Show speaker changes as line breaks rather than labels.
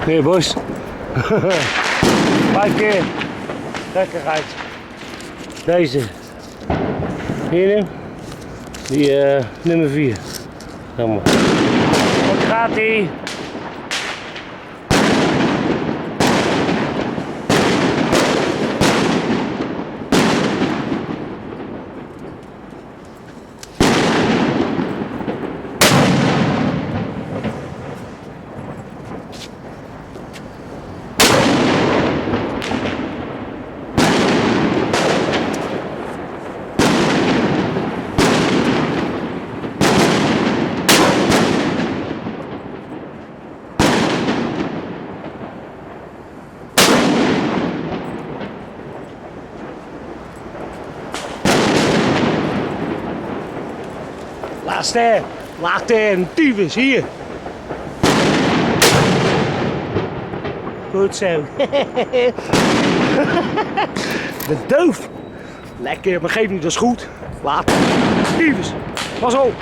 Nee, Bos. 5 keer. Lekker uit. Deze. Hier. Die nummer 4. Jammer. Wat gaat die? Laat er, tyfus, hier. Goed zo. De doof. Lekker, maar geef niet, dat is goed. Laat. Tyfus, pas op.